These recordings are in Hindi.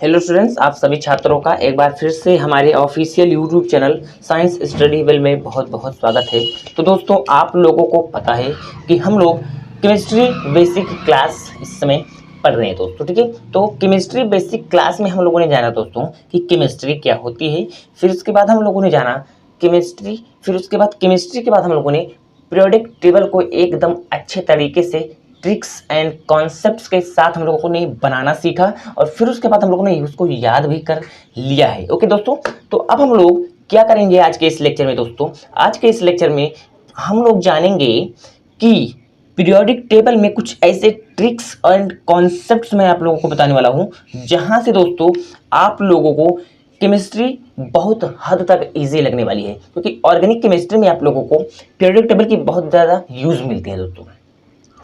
हेलो स्टूडेंट्स, आप सभी छात्रों का एक बार फिर से हमारे official YouTube channel science study well में बहुत बहुत स्वागत है। तो दोस्तों, आप लोगों को पता है कि हम लोग केमिस्ट्री बेसिक क्लास इस समय पढ़ रहे हैं दोस्तों। ठीक है, तो केमिस्ट्री बेसिक क्लास में हम लोगों ने जाना दोस्तों कि केमिस्ट्री क्या होती है। फिर उसके बाद हम लोगों ने जाना केमिस्ट्री, फिर उसके बाद केमिस्ट्री के बाद हम लोगों ने पीरियोडिक टेबल को एकदम अच्छे तरीके से ट्रिक्स एंड कॉन्सेप्ट्स के साथ हम लोगों ने बनाना सीखा और फिर उसके बाद हम लोगों ने उसको याद भी कर लिया है। ओके दोस्तों, तो अब हम लोग क्या करेंगे आज के इस लेक्चर में दोस्तों? आज के इस लेक्चर में हम लोग जानेंगे कि पीरियोडिक टेबल में कुछ ऐसे ट्रिक्स एंड कॉन्सेप्ट्स मैं आप लोगों को बताने वाला हूं जहां से दोस्तों आप लोगों को केमिस्ट्री बहुत हद तक इजी लगने वाली है, क्योंकि ऑर्गेनिक केमिस्ट्री में आप लोगों को पीरियोडिक टेबल की बहुत ज़्यादा यूज मिलती है दोस्तों।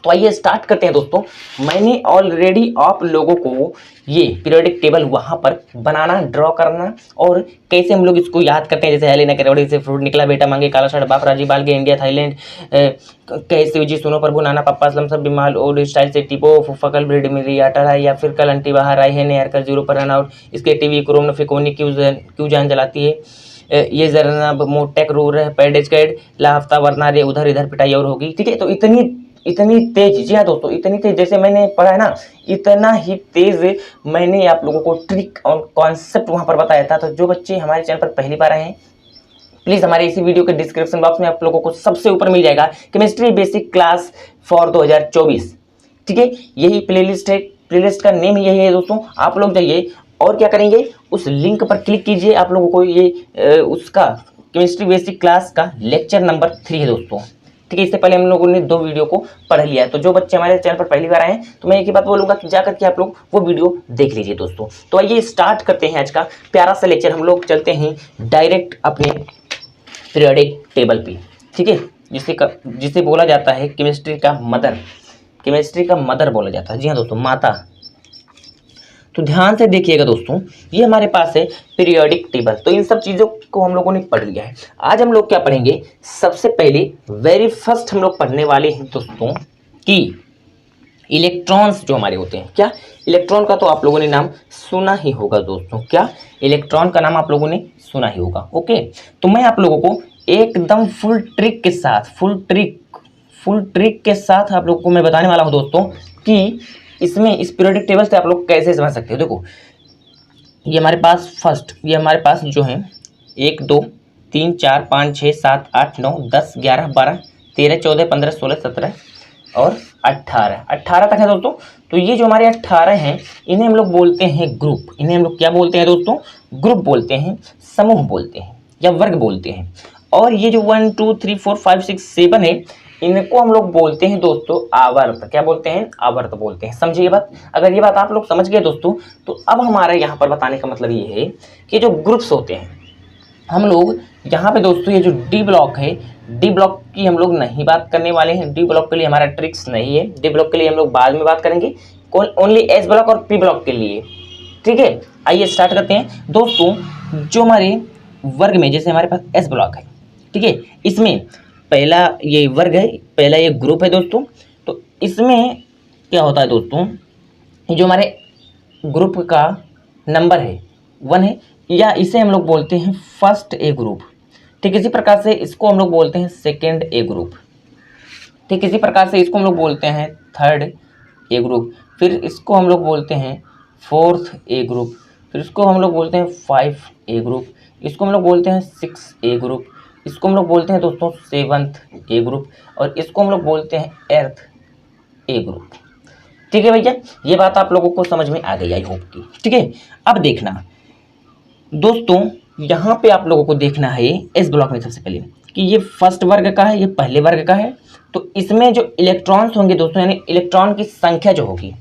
तो आइए स्टार्ट करते हैं दोस्तों। मैंने ऑलरेडी आप लोगों को ये पीरियोडिक टेबल वहां पर बनाना, ड्रॉ करना और कैसे हम लोग इसको याद करते हैं, जैसे हेलेना कैरोडी से फ्रूट निकला, बेटा मांगे काला शर्ट, बाप राजी बाल के इंडिया थाईलैंड, कैसे जी सुनो प्रभु, नाना पप्पा स्लम सब बीमाल ओल्ड स्टाइल से टिपो फकल ब्रिड मेरी अटर है, या फिर कल अंटी बाहर आई है ने कर जीरो पर रन आउट, इसके टीवी क्रोम फिकोनी क्यों जान जलाती है, ये जरा मोटेक रो रहे पैडेज कैड ला हफ्ता वरना रे उधर इधर पिटाई और होगी। ठीक है, तो इतनी तेज, जी हाँ दोस्तों, इतनी तेज जैसे मैंने पढ़ा है ना, इतना ही तेज मैंने आप लोगों को ट्रिक और कॉन्सेप्ट वहां पर बताया था। तो जो बच्चे हमारे चैनल पर पहली बार आए हैं, प्लीज हमारे इसी वीडियो के डिस्क्रिप्शन बॉक्स में आप लोगों को सबसे ऊपर मिल जाएगा केमिस्ट्री बेसिक क्लास फॉर 2024। ठीक है, यही प्लेलिस्ट है, प्लेलिस्ट का नेम यही है दोस्तों। आप लोग जाइए और क्या करेंगे, उस लिंक पर क्लिक कीजिए। आप लोगों को ये उसका केमिस्ट्री बेसिक क्लास का लेक्चर नंबर 3 है दोस्तों। ठीक है, इससे पहले हम लोगों ने 2 वीडियो को पढ़ लिया है। तो जो बच्चे हमारे चैनल पर पहली बार आए हैं, तो मैं एक ही बात बोलूंगा कि जाकर के आप लोग वो वीडियो देख लीजिए दोस्तों। तो आइए स्टार्ट करते हैं आज का प्यारा सा लेक्चर। हम लोग चलते हैं डायरेक्ट अपने पीरियोडिक टेबल पे। ठीक है, जिसे बोला जाता है केमिस्ट्री का मदर, केमिस्ट्री का मदर बोला जाता है। जी हाँ दोस्तों, माता। तो ध्यान से देखिएगा दोस्तों, ये हमारे पास है पीरियोडिक टेबल। तो इन सब चीज़ों को हम लोगों ने पढ़ लिया है। आज हम लोग क्या पढ़ेंगे, सबसे पहले वेरी फर्स्ट हम लोग पढ़ने वाले हैं दोस्तों कि इलेक्ट्रॉन्स जो हमारे होते हैं, क्या इलेक्ट्रॉन का तो आप लोगों ने नाम सुना ही होगा दोस्तों। क्या इलेक्ट्रॉन का नाम आप लोगों ने सुना ही होगा। ओके, तो मैं आप लोगों को एकदम फुल ट्रिक के साथ आप लोगों को मैं बताने वाला हूँ दोस्तों कि इसमें इस पीरियोडिक टेबल से आप लोग कैसे समझ सकते हो। देखो, ये हमारे पास फर्स्ट, ये हमारे पास जो है 1 2 3 4 5 6 7 8 9 10 11 12 13 14 15 16 17 और 18 तक है दोस्तों। तो ये जो हमारे 18 हैं, इन्हें हम लोग बोलते हैं ग्रुप। इन्हें हम लोग क्या बोलते हैं दोस्तों? ग्रुप बोलते हैं, समूह बोलते हैं या वर्ग बोलते हैं। और ये जो 1 2 3 4 5 6 7 है, इनको हम लोग बोलते हैं दोस्तों आवर्त। क्या बोलते हैं? आवर्त बोलते हैं। समझिए बात। अगर ये बात आप लोग समझ गए दोस्तों, तो अब हमारा यहाँ पर बताने का मतलब ये है कि जो ग्रुप्स होते हैं, हम लोग यहाँ पे दोस्तों ये जो डी ब्लॉक है, डी ब्लॉक की हम लोग नहीं बात करने वाले हैं। डी ब्लॉक के लिए हमारा ट्रिक्स नहीं है, डी ब्लॉक के लिए हम लोग बाद में बात करेंगे, ओनली एस ब्लॉक और पी ब्लॉक के लिए। ठीक है, आइए स्टार्ट करते हैं दोस्तों। जो हमारे वर्ग में, जैसे हमारे पास एस ब्लॉक है, ठीक है, इसमें पहला ये वर्ग है, पहला ये ग्रुप है दोस्तों। तो इसमें क्या होता है दोस्तों, जो हमारे ग्रुप का नंबर है 1 है, या इसे हम लोग बोलते हैं फर्स्ट ए ग्रुप। ठीक इसी प्रकार से इसको हम लोग बोलते हैं सेकेंड ए ग्रुप। ठीक इसी प्रकार से इसको हम लोग बोलते हैं थर्ड ए ग्रुप। फिर इसको हम लोग बोलते हैं फोर्थ ए ग्रुप। फिर इसको हम लोग बोलते हैं 5 ए ग्रुप। इसको हम लोग बोलते हैं 6 ए ग्रुप। इसको हम लोग बोलते हैं दोस्तों 7th ए ग्रुप। और इसको हम लोग बोलते हैं 8th ए ग्रुप। ठीक है भैया, ये बात आप लोगों को समझ में आ गई आई होप की। ठीक है, अब देखना दोस्तों, यहाँ पे आप लोगों को देखना है इस ब्लॉक में सबसे पहले कि ये फर्स्ट वर्ग का है, ये पहले वर्ग का है। तो इसमें जो इलेक्ट्रॉन्स होंगे दोस्तों, यानी इलेक्ट्रॉन की संख्या जो होगी,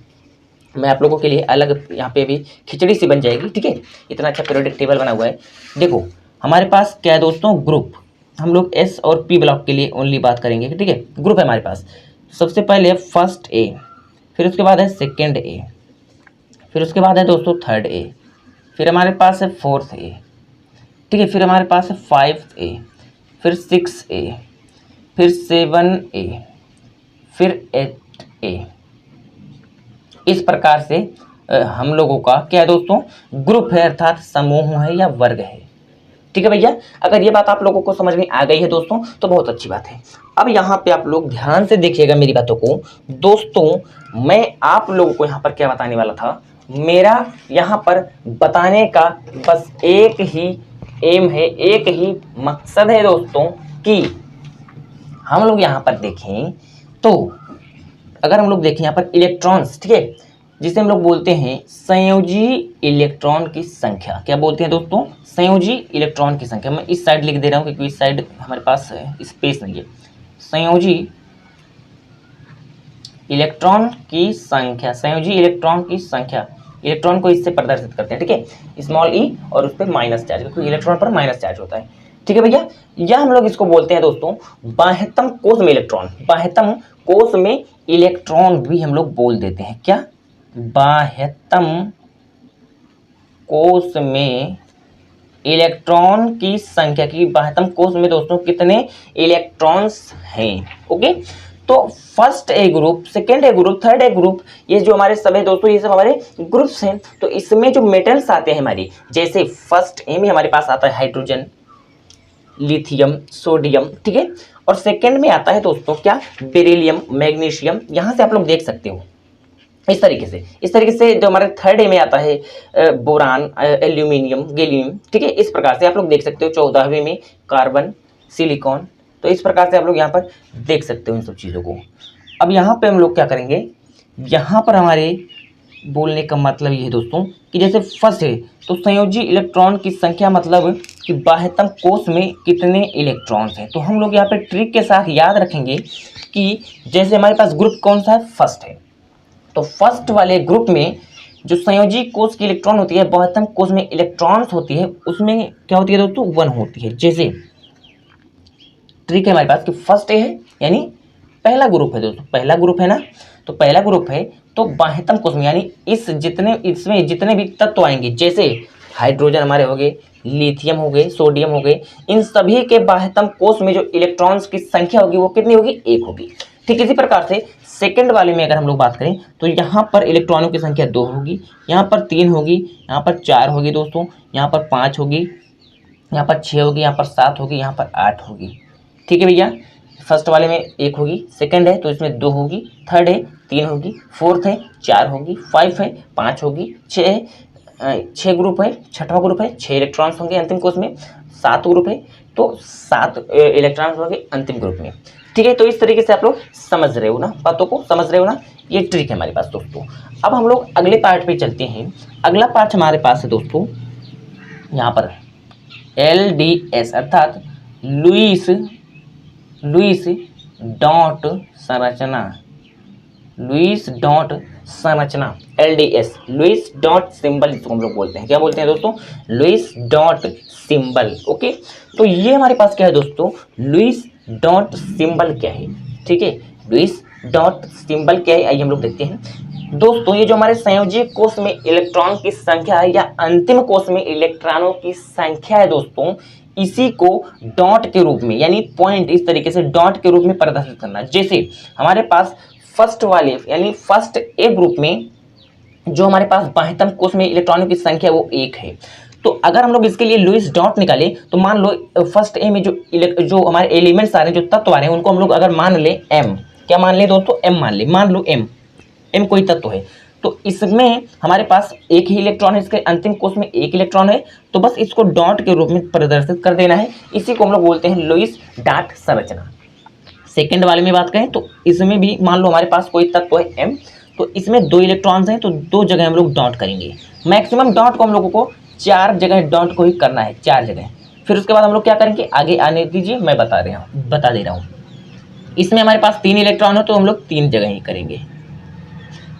मैं आप लोगों के लिए अलग यहाँ पे भी खिचड़ी सी बन जाएगी। ठीक है, इतना अच्छा पीरियोडिक टेबल बना हुआ है। देखो हमारे पास क्या है दोस्तों, ग्रुप। हम लोग एस और पी ब्लॉक के लिए ओनली बात करेंगे। ठीक है, ग्रुप है हमारे पास। सबसे पहले फर्स्ट ए, फिर उसके बाद है सेकेंड ए, फिर उसके बाद है दोस्तों थर्ड ए, फिर हमारे पास है फोर्थ ए। ठीक है, फिर हमारे पास है 5th ए, फिर 6 ए, फिर 7 ए, फिर 8 ए। इस प्रकार से हम लोगों का क्या है दोस्तों, ग्रुप है, अर्थात समूह है या वर्ग है। ठीक है भैया, अगर ये बात आप लोगों को समझ में आ गई है दोस्तों तो बहुत अच्छी बात है। अब यहाँ पे आप लोग ध्यान से देखिएगा मेरी बातों को दोस्तों। मैं आप लोगों को यहाँ पर क्या बताने वाला था, मेरा यहाँ पर बताने का बस एक ही एम है, एक ही मकसद है दोस्तों कि हम लोग यहाँ पर देखें तो अगर हम लोग देखें यहाँ पर इलेक्ट्रॉन्स, ठीक है, जिसे हम लोग बोलते हैं संयोजी इलेक्ट्रॉन की संख्या, क्या बोलते हैं दोस्तों, संयोजी इलेक्ट्रॉन की संख्या। मैं इस साइड लिख दे रहा हूँ क्योंकि इस साइड हमारे पास स्पेस नहीं है। संयोजी इलेक्ट्रॉन की संख्या, संयोजी इलेक्ट्रॉन की संख्या, इलेक्ट्रॉन को इससे प्रदर्शित करते हैं, ठीक है, स्मॉल ई और उस पर माइनस चार्ज, क्योंकि इलेक्ट्रॉन पर माइनस चार्ज होता है। ठीक है भैया, या हम लोग इसको बोलते हैं दोस्तों बाह्यतम कोश में इलेक्ट्रॉन, बाह्यतम कोश में इलेक्ट्रॉन भी हम लोग बोल देते हैं। क्या, बाह्यतम कोश में इलेक्ट्रॉन की संख्या, की बाह्यतम कोश में दोस्तों कितने इलेक्ट्रॉन्स हैं। ओके, तो first A group, second A group, third A group, ये जो हमारे सब है दोस्तों, ये सब हमारे ग्रुप्स हैं। तो इसमें जो मेटल्स आते हैं हमारी, जैसे फर्स्ट ए में हमारे पास आता है हाइड्रोजन, लिथियम, सोडियम, ठीक है, और सेकेंड में आता है दोस्तों क्या, बेरिलियम, मैग्नीशियम। यहाँ से आप लोग देख सकते हो इस तरीके से जो हमारे थर्ड ए में आता है बोरान, एल्यूमिनियम, गैलियम, ठीक है, इस प्रकार से आप लोग देख सकते हो। 14वें में कार्बन, सिलिकॉन, तो इस प्रकार से आप लोग यहाँ पर देख सकते हो इन सब चीज़ों को। अब यहाँ पे हम लोग क्या करेंगे, यहाँ पर हमारे बोलने का मतलब ये है दोस्तों कि जैसे फर्स्ट है तो संयोजी इलेक्ट्रॉन की संख्या, मतलब कि बाह्यतम कोश में कितने इलेक्ट्रॉन्स हैं। तो हम लोग यहाँ पे ट्रिक के साथ याद रखेंगे कि जैसे हमारे पास ग्रुप कौन सा है, फर्स्ट है, तो फर्स्ट वाले ग्रुप में जो संयोजी कोश की इलेक्ट्रॉन होती है, बाह्यतम कोश में इलेक्ट्रॉन्स होती है, उसमें क्या होती है दोस्तों, 1 होती है। जैसे ट्रिक है हमारे पास कि फर्स्ट ए है, यानी पहला ग्रुप है दोस्तों, पहला ग्रुप है ना, तो पहला ग्रुप है तो बाह्यतम कोश में, यानी इसमें जितने भी तत्व आएंगे, जैसे हाइड्रोजन हमारे हो गए, लिथियम हो गए, सोडियम हो गए, इन सभी के बाह्यतम कोश में जो इलेक्ट्रॉन्स की संख्या होगी वो कितनी होगी, 1 होगी। ठीक इसी प्रकार से सेकंड वाले में अगर हम लोग बात करें तो यहाँ पर इलेक्ट्रॉनों की संख्या 2 होगी, यहाँ पर 3 होगी, यहाँ पर 4 होगी दोस्तों, यहाँ पर 5 होगी, यहाँ पर 6 होगी, यहाँ पर 7 होगी, यहाँ पर 8 होगी। ठीक है भैया, फर्स्ट वाले में 1 होगी, सेकंड है तो इसमें 2 होगी, थर्ड है 3 होगी, फोर्थ है 4 होगी, 5 है 5 होगी, 6 ग्रुप है, छठवां ग्रुप है 6 इलेक्ट्रॉन्स होंगे अंतिम कोश में, 7 ग्रुप है तो 7 इलेक्ट्रॉन्स होंगे अंतिम ग्रुप में। ठीक है, तो इस तरीके से आप लोग समझ रहे हो ना, बातों को समझ रहे हो ना, ये ट्रिक है हमारे पास दोस्तों। अब हम लोग अगले पार्ट पे चलते हैं। अगला पार्ट हमारे पास है दोस्तों यहाँ पर LDS, अर्थात लुईस डॉट संरचना, लुईस डॉट संरचना, LDS, लुईस डॉट सिंबल जिसको हम लोग बोलते हैं। क्या बोलते हैं दोस्तों, लुईस डॉट सिंबल। ओके, तो ये हमारे पास क्या है दोस्तों, लुईस डॉट सिंबल क्या है। ठीक है, लुईस डॉट सिंबल क्या है, आइए हम लोग देखते हैं दोस्तों। ये जो हमारे संयोजी कोश में इलेक्ट्रॉन की संख्या है या अंतिम कोश में इलेक्ट्रॉनों की संख्या है दोस्तों, इसी को डॉट के रूप में, यानी पॉइंट इस तरीके से डॉट के रूप में प्रदर्शित करना। जैसे हमारे पास फर्स्ट वाले यानी फर्स्ट ए ग्रुप में जो हमारे पास बाह्यतम कोश में इलेक्ट्रॉनों की संख्या वो 1 है, तो अगर हम लोग इसके लिए लुईस डॉट निकाले तो मान लो फर्स्ट ए में जो हमारे एलिमेंट्स आ रहे हैं, जो तत्व आ रहे हैं, उनको हम लोग अगर मान ले m, क्या मान ले दोस्तों, m मान लो m कोई तत्व है, तो इसमें हमारे पास 1 ही इलेक्ट्रॉन है, इसके अंतिम कोश में 1 इलेक्ट्रॉन है, तो बस इसको डॉट के रूप में प्रदर्शित कर देना है। इसी को हम लोग बोलते हैं लुईस डॉट संरचना। सेकेंड वाले में बात करें तो इसमें भी मान लो हमारे पास कोई तत्व है m, तो इसमें 2 इलेक्ट्रॉन्स हैं, तो 2 जगह हम लोग डॉट करेंगे। मैक्सिमम डॉट को हम लोगों को 4 जगह डॉट को ही करना है, 4 जगह। फिर उसके बाद हम लोग क्या करेंगे, आगे आने दीजिए, मैं बता दे रहा हूँ। इसमें हमारे पास 3 इलेक्ट्रॉन हो तो हम लोग 3 जगह ही करेंगे।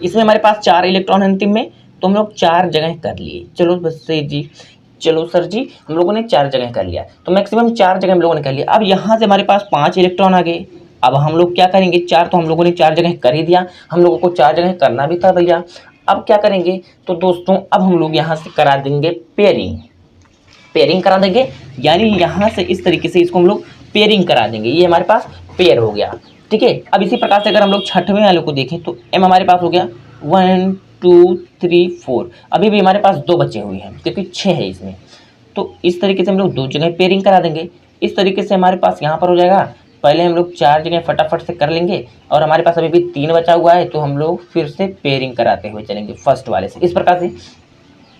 इसमें हमारे पास 4 इलेक्ट्रॉन अंतिम में, तो हम लोग 4 जगह कर लिए। चलो बस जी, चलो सर जी, हम लोगों ने 4 जगह कर लिया, तो मैक्सिमम 4 जगह हम लोगों ने कर लिया। अब यहाँ से हमारे पास 5 इलेक्ट्रॉन आ गए। अब हम लोग क्या करेंगे, 4 तो हम लोगों ने 4 जगह कर ही दिया, हम लोगों को 4 जगह करना भी था भैया। अब क्या करेंगे, तो दोस्तों अब हम लोग यहाँ से करा देंगे पेयरिंग करा देंगे, यानी यहाँ से इस तरीके से इसको हम लोग पेयरिंग करा देंगे। ये हमारे पास पेयर हो गया। ठीक है, अब इसी प्रकार से अगर हम लोग छठवें वाले को देखें तो m हमारे पास हो गया 1 2 3 4, अभी भी हमारे पास 2 बचे हुए हैं क्योंकि 6 है इसमें। तो इस तरीके से हम लोग 2 जगह पेयरिंग करा देंगे। इस तरीके से हमारे पास यहाँ पर हो जाएगा, पहले हम लोग 4 जगह फटाफट से कर लेंगे और हमारे पास अभी भी 3 बचा हुआ है, तो हम लोग फिर से पेयरिंग कराते हुए चलेंगे फर्स्ट वाले से इस प्रकार से।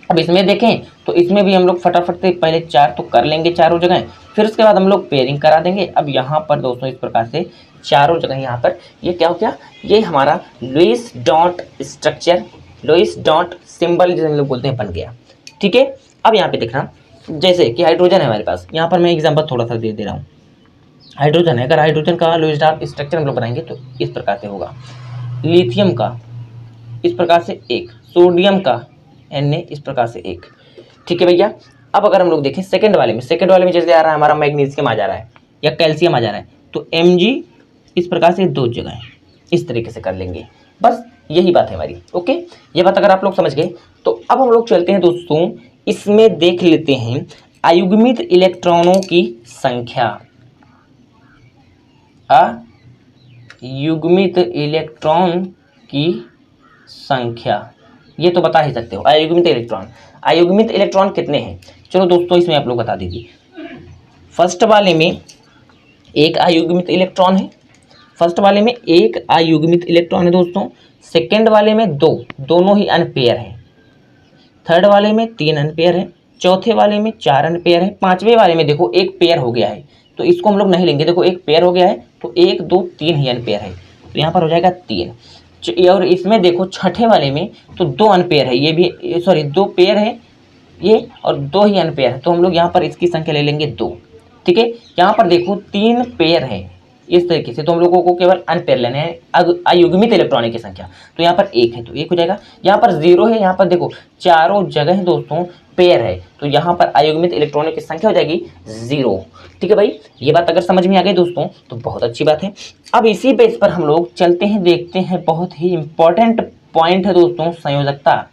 अब इसमें देखें तो इसमें भी हम लोग फटाफट से पहले 4 तो कर लेंगे चारों जगह, फिर उसके बाद हम लोग पेयरिंग करा देंगे। अब यहाँ पर दोस्तों इस प्रकार से चारों जगह यहाँ पर ये क्या हो गया, ये हमारा Lewis dot structure, Lewis dot symbol जिसे हम लोग बोलते हैं, बन गया। ठीक है, अब यहाँ पे देखना, जैसे कि हाइड्रोजन है हमारे पास, यहाँ पर मैं एग्जाम्पल थोड़ा सा दे रहा हूँ। हाइड्रोजन है, अगर हाइड्रोजन का लुईस डॉट स्ट्रक्चर हम लोग बनाएंगे तो इस प्रकार से होगा। लिथियम का इस प्रकार से एक, सोडियम का Na इस प्रकार से एक। ठीक है भैया, अब अगर हम लोग देखें सेकंड वाले में जैसे आ रहा है हमारा मैग्नीशियम आ जा रहा है या कैल्शियम आ जा रहा है, तो Mg इस प्रकार से 2 जगह इस तरीके से कर लेंगे। बस यही बात है हमारी। ओके, ये बात अगर आप लोग समझ गए तो अब हम लोग चलते हैं दोस्तों, इसमें देख लेते हैं अयुग्मित इलेक्ट्रॉनों की संख्या। अयुग्मित इलेक्ट्रॉन की संख्या, ये तो बता ही सकते हो। अयुग्मित इलेक्ट्रॉन कितने हैं, चलो दोस्तों इसमें आप लोग बता दीजिए। फर्स्ट वाले में एक अयुग्मित इलेक्ट्रॉन है, दोस्तों। सेकंड वाले में 2, दोनों ही अनपेयर हैं। थर्ड वाले में 3 अनपेयर है। चौथे वाले में 4 अनपेयर है। पांचवें वाले में देखो एक पेयर हो गया है, तो इसको हम लोग नहीं लेंगे। देखो एक पेयर हो गया है तो 1 2 3 ही अनपेयर है, तो यहाँ पर हो जाएगा 3। और इसमें देखो छठे वाले में तो 2 अनपेयर है, ये भी सॉरी 2 पेयर है ये, और 2 ही अनपेयर है, तो हम लोग यहाँ पर इसकी संख्या ले लेंगे 2। ठीक है, यहाँ पर देखो 3 पेयर है इस तरीके से, तो हम लोगों को केवल अनपेयर लेने हैं अयुग्मित इलेक्ट्रॉनों की संख्या। तो यहाँ पर 1 है तो 1 हो जाएगा। यहाँ पर 0 है, यहाँ पर देखो चारों जगह दोस्तों पेयर है, तो यहाँ पर अयुग्मित इलेक्ट्रॉनों की संख्या हो जाएगी 0। ठीक है भाई, ये बात अगर समझ में आ गई दोस्तों तो बहुत अच्छी बात है। अब इसी बेस पर हम लोग चलते हैं, देखते हैं बहुत ही इंपॉर्टेंट पॉइंट है दोस्तों, संयोजकता।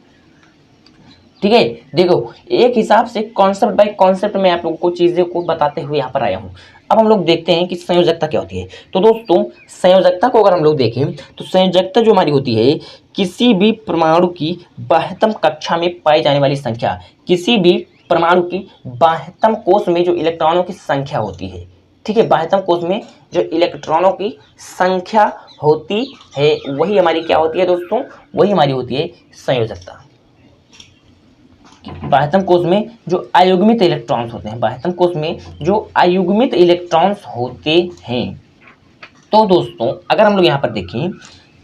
ठीक है, देखो एक हिसाब से कॉन्सेप्ट बाय कॉन्सेप्ट में आप लोगों को चीज़ों को बताते हुए यहाँ पर आया हूँ। अब हम लोग देखते हैं कि संयोजकता क्या होती है। तो दोस्तों संयोजकता को अगर हम लोग देखें तो संयोजकता जो हमारी होती है, किसी भी परमाणु की बाह्यतम कक्षा में पाई जाने वाली संख्या, किसी भी परमाणु की बाह्यतम कोश में जो इलेक्ट्रॉनों की संख्या होती है। ठीक है, बाह्यतम कोश में जो इलेक्ट्रॉनों की संख्या होती है वही हमारी क्या होती है दोस्तों, वही हमारी होती है संयोजकता। बाह्यतम कोश में जो अयुग्मित इलेक्ट्रॉन्स होते हैं, बाह्यतम कोश में जो अयुग्मित इलेक्ट्रॉन्स होते हैं। तो दोस्तों अगर हम लोग यहाँ पर देखें,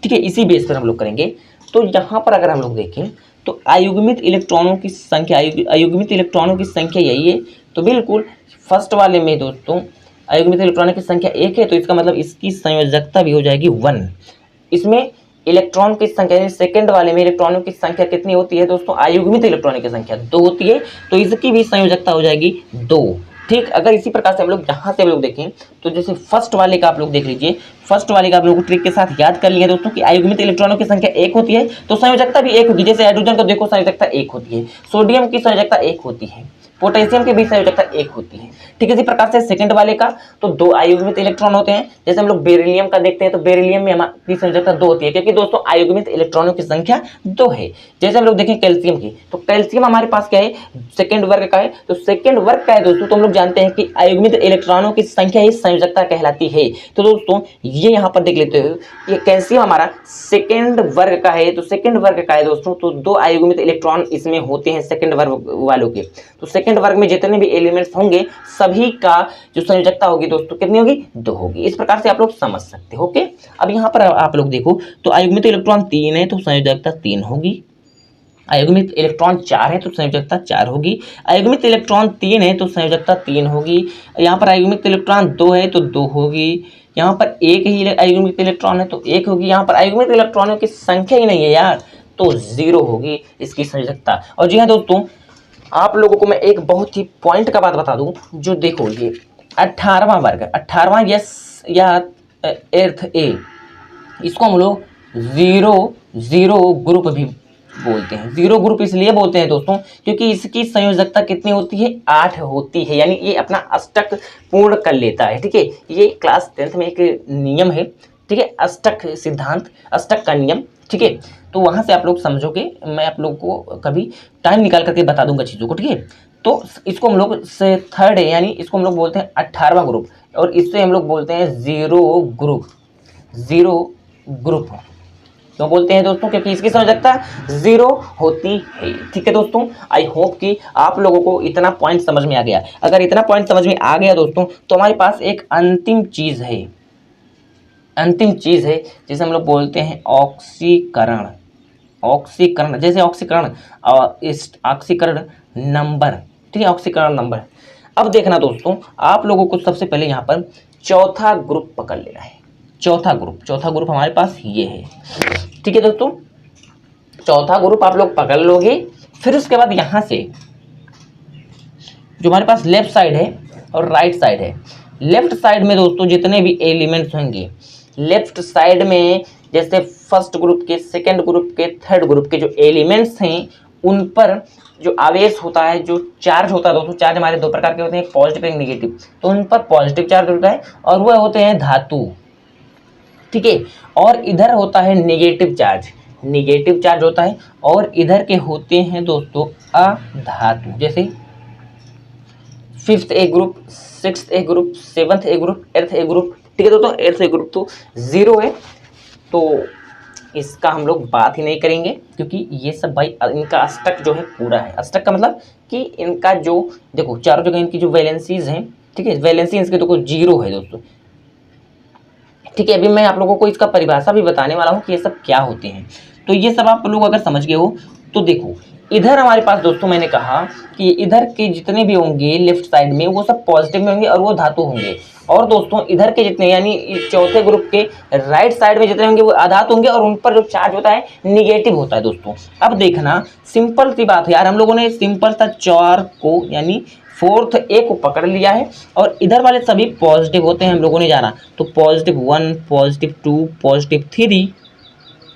ठीक है, इसी बेस पर हम लोग करेंगे। तो यहाँ पर अगर हम लोग देखें तो अयुग्मित इलेक्ट्रॉनों की संख्या, अयुग्मित इलेक्ट्रॉनों की संख्या यही है। तो बिल्कुल फर्स्ट वाले में दोस्तों अयुग्मित इलेक्ट्रॉनों की संख्या 1 है, तो इसका मतलब इसकी संयोजकता भी हो जाएगी 1। इसमें इलेक्ट्रॉन की संख्या, सेकंड वाले में इलेक्ट्रॉनों की संख्या कितनी होती है दोस्तों, अयुग्मित इलेक्ट्रॉनों की संख्या 2 होती है, तो इसकी भी संयोजकता हो जाएगी 2। ठीक, अगर इसी प्रकार से हम लोग यहाँ से हम लोग देखें तो जैसे फर्स्ट वाले का आप लोग देख लीजिए, फर्स्ट वाले का आप लोगों को ट्रिक के साथ याद कर लिया दोस्तों कि अयुग्मित इलेक्ट्रॉनों की संख्या 1 होती है, तो संयोजकता भी 1 होगी। जैसे हाइड्रोजन को देखो संयोजकता 1 होती है, सोडियम की संयोजकता 1 होती है, पोटेशियम की भी संयोजकता 1 होती है। ठीक है, इसी प्रकार से सेकंड वाले का तो 2 अयुग्मित इलेक्ट्रॉन होते हैं। जैसे हम लोग बेरिलियम का देखते हैं तो बेरिलियम में हमारी संयोजकता 2 होती है, क्योंकि दोस्तों अयुग्मित इलेक्ट्रॉनों की संख्या 2 है। जैसे हम लोग देखें कैल्शियम की, तो कैल्शियम हमारे पास क्या है, सेकंड वर्ग का है। तो सेकंड वर्ग का है दोस्तों, तो हम लोग जानते हैं कि अयुग्मित इलेक्ट्रॉनों की संख्या ही संयोजकता कहलाती है। तो दोस्तों ये यहाँ पर देख लेते हो, ये कैल्शियम हमारा सेकंड वर्ग का है, तो सेकंड वर्ग का है दोस्तों, तो 2 अयुग्मित इलेक्ट्रॉन इसमें होते हैं सेकंड वर्ग वालों के। तो सेकंड वर्ग में जितने भी एलिमेंट्स होंगे सभी का जो संयोजकता होगी दोस्तों कितनी होगी, 2 होगी। इस प्रकार से आप लोग समझ सकते हो। ओके, अब यहाँ पर आप लोग देखो तो अयुग्मित इलेक्ट्रॉन 3 है तो संयोजकता 3 होगी। अयुग्मित इलेक्ट्रॉन 4 है तो संयोजकता 4 होगी। अयुग्मित इलेक्ट्रॉन 3 है तो संयोजकता 3 होगी। यहाँ पर अयुग्मित इलेक्ट्रॉन 2 है तो 2 होगी। यहाँ पर 1 ही अयुग्मित इलेक्ट्रॉन है तो 1 होगी। यहाँ पर अयुग्मित इलेक्ट्रॉनों की संख्या ही नहीं है यार, तो 0 होगी इसकी संयोजकता। और जी हाँ दोस्तों, आप लोगों को मैं एक बहुत ही पॉइंट का बात बता दूं, जो देखो ये 18वां वर्ग, 18वां यस या एर्थ ए, इसको हम लोग 0 ग्रुप भी बोलते हैं। 0 ग्रुप इसलिए बोलते हैं दोस्तों क्योंकि इसकी संयोजकता कितनी होती है, 8 होती है, यानी ये अपना अष्टक पूर्ण कर लेता है। ठीक है, ये क्लास 10th में एक नियम है। ठीक है, अष्टक सिद्धांत, अष्टक का नियम। ठीक है, तो वहाँ से आप लोग समझोगे, मैं आप लोग को कभी टाइम निकाल करके बता दूंगा चीज़ों को, ठीक है। तो इसको हम लोग से थर्ड है, यानी इसको हम लोग बोलते हैं 18वां ग्रुप, और इससे हम लोग बोलते हैं जीरो ग्रुप। जीरो ग्रुप क्यों बोलते हैं दोस्तों? क्योंकि इसकी संयोजकता जीरो होती है, ठीक है दोस्तों। आई होप कि आप लोगों को इतना पॉइंट समझ में आ गया। अगर इतना पॉइंट समझ में आ गया दोस्तों, तो हमारे पास एक अंतिम चीज है, अंतिम चीज है जिसे हम लोग बोलते हैं ऑक्सीकरण। ऑक्सीकरण, जैसे ऑक्सीकरण इस ऑक्सीकरण नंबर, ठीक है, ऑक्सीकरण नंबर। अब देखना दोस्तों, आप लोगों को सबसे पहले यहाँ पर चौथा ग्रुप पकड़ लेना है। चौथा ग्रुप हमारे पास ये है, ठीक है दोस्तों। चौथा ग्रुप आप लोग पकड़ लोगे। फिर उसके बाद यहाँ से जो हमारे पास लेफ्ट साइड है और राइट साइड है, लेफ्ट साइड में दोस्तों जितने भी एलिमेंट्स होंगे, लेफ्ट साइड में जैसे फर्स्ट ग्रुप के, सेकंड ग्रुप के, थर्ड ग्रुप के जो एलिमेंट्स हैं, उन पर जो आवेश होता है, जो चार्ज होता है दोस्तों, चार्ज हमारे दो प्रकार के होते हैं, पॉजिटिव एंड निगेटिव। तो उन पर पॉजिटिव चार्ज होता है और वह होते हैं धातु, ठीक है। और इधर होता है नेगेटिव चार्ज, नेगेटिव चार्ज होता है, और इधर के होते हैं दोस्तों अधातु। जैसे फिफ्थ ए ग्रुप, सिक्स्थ ए ग्रुप, सेवंथ ए ग्रुप, एट्थ ए ग्रुप, ठीक है दोस्तों। एट्थ ए ग्रुप तो जीरो है, तो इसका हम लोग बात ही नहीं करेंगे, क्योंकि ये सब भाई इनका अष्टक जो है पूरा है। अष्टक का मतलब कि इनका जो देखो चारों जगह इनकी जो वैलेंसीज हैं, ठीक है, वैलेंसी इसके देखो जीरो है दोस्तों, ठीक है। अभी मैं आप लोगों को इसका परिभाषा भी बताने वाला हूँ कि ये सब क्या होते हैं। तो ये सब आप लोग अगर समझ गए हो तो देखो, इधर हमारे पास दोस्तों मैंने कहा कि इधर के जितने भी होंगे लेफ्ट साइड में, वो सब पॉजिटिव में होंगे और वो धातु होंगे। और दोस्तों इधर के जितने, यानी चौथे ग्रुप के राइट साइड में जितने होंगे वो अधातु होंगे, और उन पर जो चार्ज होता है निगेटिव होता है दोस्तों। अब देखना, सिंपल सी बात है यार, हम लोगों ने सिंपल सा चार को यानी फोर्थ ए को पकड़ लिया है, और इधर वाले सभी पॉजिटिव होते हैं, हम लोगों ने जाना। तो पॉजिटिव 1, पॉजिटिव 2, पॉजिटिव 3,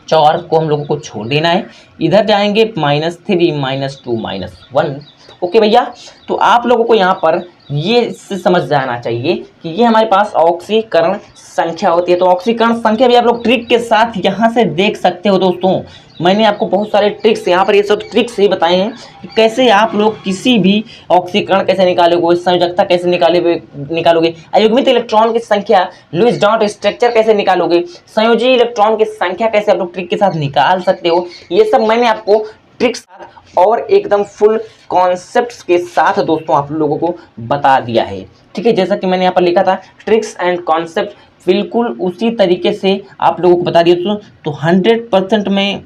चार को हम लोगों को छोड़ देना है। इधर जाएंगे -3, -2, -1। ओके भैया, तो आप लोगों को यहाँ पर ये समझ जाना चाहिए कि ये हमारे पास ऑक्सीकरण संख्या होती है। तो ऑक्सीकरण संख्या भी आप लोग ट्रिक के साथ यहाँ से देख सकते हो दोस्तों। मैंने आपको बहुत सारे ट्रिक्स यहाँ पर, ये सब ट्रिक्स ही बताए हैं कि कैसे आप लोग किसी भी ऑक्सीकरण कैसे निकालोगे, संयोजकता कैसे निकालोगे, अयुग्मित इलेक्ट्रॉन की संख्या, लुईस डॉट स्ट्रक्चर कैसे निकालोगे, संयोजी इलेक्ट्रॉन की संख्या कैसे आप लोग ट्रिक के साथ निकाल सकते हो, ये सब मैंने आपको ट्रिक्स साथ और एकदम फुल कॉन्सेप्ट्स के साथ दोस्तों आप लोगों को बता दिया है, ठीक है। जैसा कि मैंने यहाँ पर लिखा था, ट्रिक्स एंड कॉन्सेप्ट, बिल्कुल उसी तरीके से आप लोगों को बता दिया दोस्तों। तो 100% मैं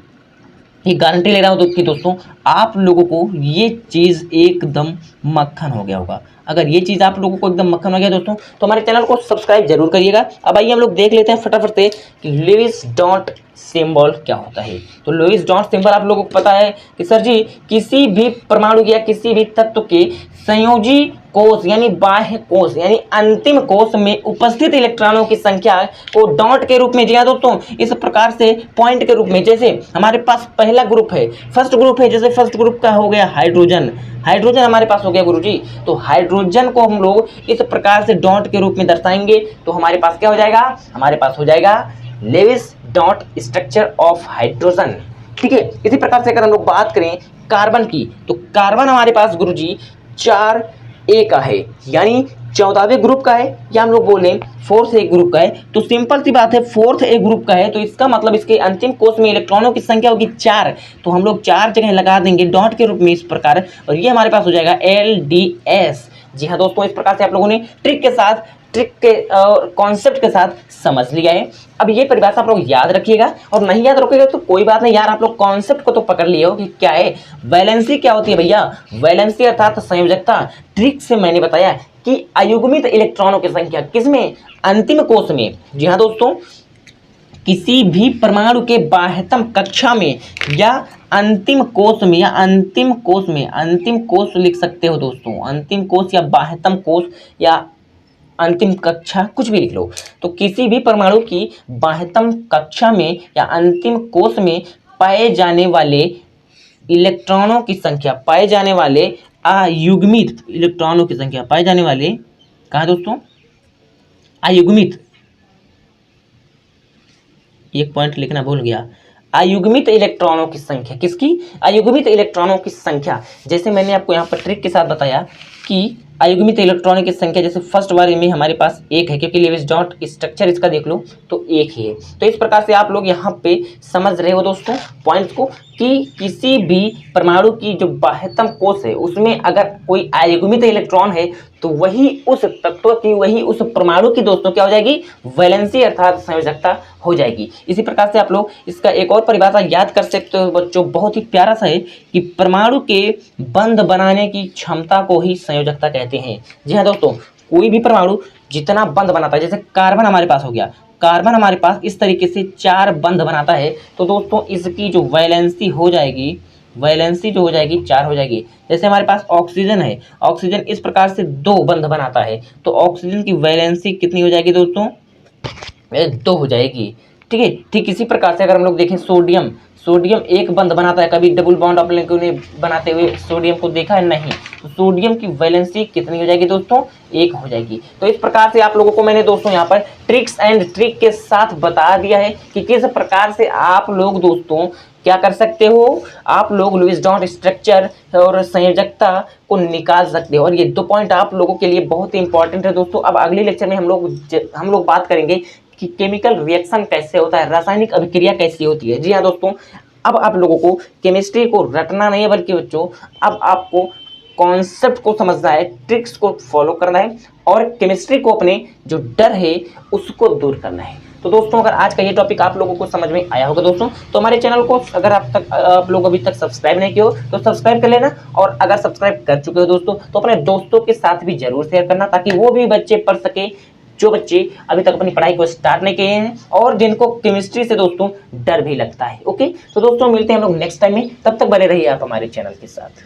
ये गारंटी ले रहा हूँ कि दोस्तों आप लोगों को ये चीज़ एकदम मक्खन हो गया होगा। अगर ये चीज़ आप लोगों को एकदम मक्खन हो गया दोस्तों, तो हमारे चैनल को सब्सक्राइब जरूर करिएगा। अब आइए हम लोग देख लेते हैं फटाफट से कि लुईस डॉट सिंबल क्या होता है। तो लुईस डॉट सिंबल आप लोगों को पता है कि सर जी, किसी भी परमाणु या किसी भी तत्व के संयोजी कोष यानी बाह्य कोष यानी अंतिम कोष में उपस्थित इलेक्ट्रॉनों की संख्या को डॉट के रूप में, जी हाँ दोस्तों, इस प्रकार से पॉइंट के रूप में। जैसे हमारे पास पहला ग्रुप है, फर्स्ट ग्रुप है, जैसे फर्स्ट ग्रुप का हो गया हाइड्रोजन, हाइड्रोजन हमारे पास हो गया गुरुजी। तो हाइड्रोजन को हम लोग इस प्रकार से डॉट के रूप में दर्शाएंगे, तो हमारे पास क्या हो जाएगा, हमारे पास हो जाएगा Lewis dot structure of hydrogen, ठीक है। इसी प्रकार से अगर हम लोग बात करें कार्बन की, तो कार्बन हमारे पास गुरुजी 4A का है, यानी 14वें ग्रुप का है, या हम लोग बोले फोर्थ ए ग्रुप का है। तो सिंपल सी बात है, फोर्थ ए ग्रुप का है, तो इसका मतलब इसके अंतिम कोष में इलेक्ट्रॉनों की संख्या होगी 4। तो हम लोग 4 जगह लगा देंगे डॉट के रूप में इस प्रकार, और ये हमारे पास हो जाएगा LDS। जी हाँ दोस्तों, इस प्रकार से आप लोगों ने ट्रिक के कॉन्सेप्ट के साथ समझ लिया है। अब ये परिभाषा आप लोग याद रखिएगा, और नहीं याद रखिएगा तो कोई बात नहीं यार, आप लोग कॉन्सेप्ट को तो पकड़ लिए हो कि क्या है वैलेंसी, क्या होती है भैया वैलेंसी अर्थात संयोजकता। ट्रिक से मैंने बताया कि अयुग्मित इलेक्ट्रॉनों की संख्या किसमें, अंतिम कोष में। जी हाँ दोस्तों, किसी भी परमाणु के बाह्यतम कक्षा में या अंतिम कोष में, या अंतिम कोष में, अंतिम कोष लिख सकते हो दोस्तों, अंतिम कोष या बाह्यतम कोष या अंतिम कक्षा, कुछ भी लिख लो। तो किसी भी परमाणु की बाह्यतम कक्षा में या अंतिम कोष में पाए जाने वाले इलेक्ट्रॉनों की संख्या, पाए जाने वाले अयुग्मित इलेक्ट्रॉनों की संख्या, पाए जाने वाले, कहा दोस्तों, अयुग्मित, एक पॉइंट लिखना भूल गया, अयुग्मित इलेक्ट्रॉनों की संख्या, किसकी? अयुग्मित इलेक्ट्रॉनों की संख्या। जैसे मैंने आपको यहाँ पर ट्रिक के साथ बताया कि अयुग्मित इलेक्ट्रॉनों की संख्या, जैसे फर्स्ट बार में हमारे पास एक है, क्योंकि लेविस डॉट स्ट्रक्चर इसका देख लो तो एक ही है। तो इस प्रकार से आप लोग यहाँ पे समझ रहे हो दोस्तों पॉइंट्स को, कि किसी भी परमाणु की जो बाह्यतम कोश है उसमें अगर कोई अयुग्मित इलेक्ट्रॉन है तो वही उस तत्व की, वही उस परमाणु की दोस्तों क्या हो जाएगी? वैलेंसी अर्थात संयोजकता हो जाएगी। इसी प्रकार से आप लोग इसका एक और परिभाषा याद कर सकते हो बच्चों, बहुत ही प्यारा सा है कि परमाणु के बंध बनाने की क्षमता को ही संयोजकता कहते हैं। जी हाँ दोस्तों, कोई भी परमाणु जितना बंध बनाता है, जैसे कार्बन हमारे पास हो गया, कार्बन हमारे पास इस तरीके से 4 बंध बनाता है, तो दोस्तों इसकी जो वैलेंसी हो जाएगी, वैलेंसी जो हो जाएगी 4 हो जाएगी। जैसे हमारे पास ऑक्सीजन है, ऑक्सीजन इस प्रकार से 2 बंध बनाता है, तो ऑक्सीजन की वैलेंसी कितनी हो जाएगी दोस्तों? 2 हो जाएगी। ठीक है। ठीक इसी प्रकार से अगर हम लोग देखें सोडियम, सोडियम एक बंध बनाता है। कभी डबल बॉन्ड आप लोगों ने बनाते हुए सोडियम को देखा है? नहीं। तो सोडियम की वैलेंसी कितनी हो जाएगी दोस्तों? 1 हो जाएगी। तो इस प्रकार से आप लोगों को मैंने दोस्तों यहाँ पर ट्रिक्स एंड ट्रिक के साथ बता दिया है कि किस प्रकार से आप लोग दोस्तों क्या कर सकते हो, आप लोग लुईस डॉट स्ट्रक्चर और संयोजकता को निकाल सकते हो। और ये 2 पॉइंट आप लोगों के लिए बहुत ही इंपॉर्टेंट है दोस्तों। अब अगले लेक्चर में हम लोग बात करेंगे कि केमिकल रिएक्शन कैसे होता है, रासायनिक अभिक्रिया कैसी होती है। जी हाँ दोस्तों, अब आप लोगों को केमिस्ट्री को रटना नहीं है, बल्कि बच्चों अब आपको कॉन्सेप्ट को समझना है, ट्रिक्स को फॉलो करना है और केमिस्ट्री को अपने जो डर है उसको दूर करना है। तो दोस्तों अगर आज का ये टॉपिक आप लोगों को समझ में आया होगा दोस्तों, तो हमारे चैनल को अगर आप लोग अभी तक सब्सक्राइब नहीं किए हो तो सब्सक्राइब कर लेना, और अगर सब्सक्राइब कर चुके हो दोस्तों तो अपने दोस्तों के साथ भी जरूर शेयर करना, ताकि वो भी बच्चे पढ़ सके जो बच्चे अभी तक अपनी पढ़ाई को स्टार्ट नहीं किए हैं और जिनको केमिस्ट्री से दोस्तों डर भी लगता है। ओके, तो दोस्तों मिलते हैं हम लोग नेक्स्ट टाइम में, तब तक बने रहिए आप हमारे चैनल के साथ।